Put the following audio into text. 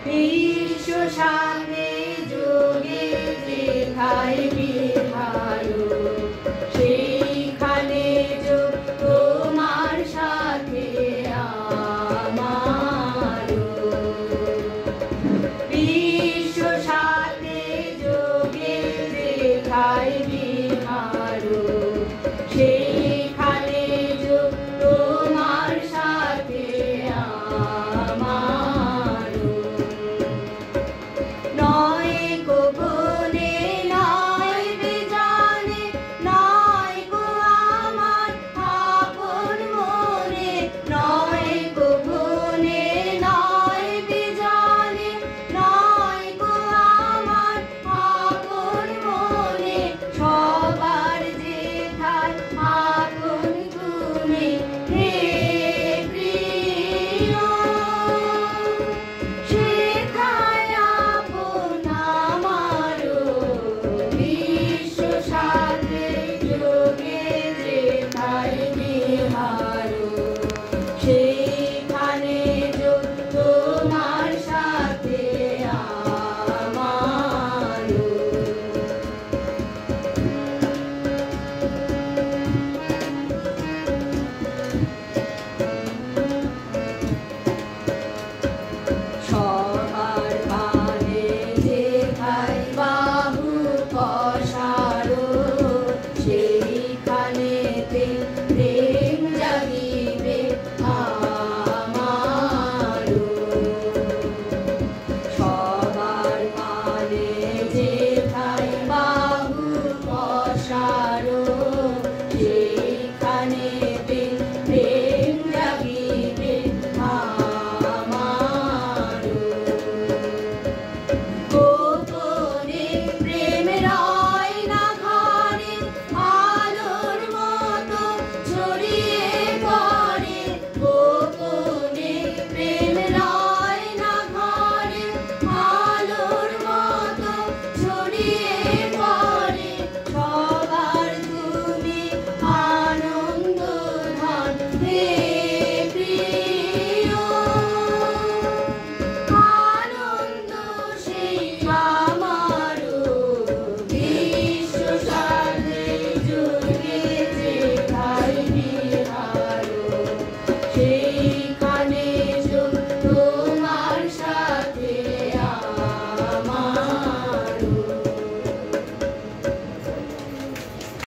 বিশ্ব সাথে যোগে যেথায় বিহার সেইখানে যোগ তোমার সাথে আমার। বিশ্ব সাথে যোগে যেথায় বিহার সেইখানে যোগ তোমার সাথে আমার। নয় গো বনে নয় বেজানে নয় গো আমার আপন মনে। নয় গো বনে নয় বেজানে নয় গো আমার আপন মনে। সবার যেথায় আপন তুমি হে প্রিয় সেথায় আপন আমারও। বিশ্ব সাথে যোগে যেথায় বিহার সেইখানে যোগ তোমার সাথে আমার। সবার পানে যেথায় বাহু পসারো সেইখানেতে প্রেম জাগিবে আমারও। সবার পানে যেথায় বাহু পসারো সেইখানেতে প্রেম জাগিবে আমারও। গোপনে প্রেম রয় না ঘরে আলোর মতো ছড়িয়ে পড়ে। গোপনে প্রেম রয় না ঘরে আলোর মতো ছড়িয়ে পড়ে। সবার তুমি আনন্দ ধন হে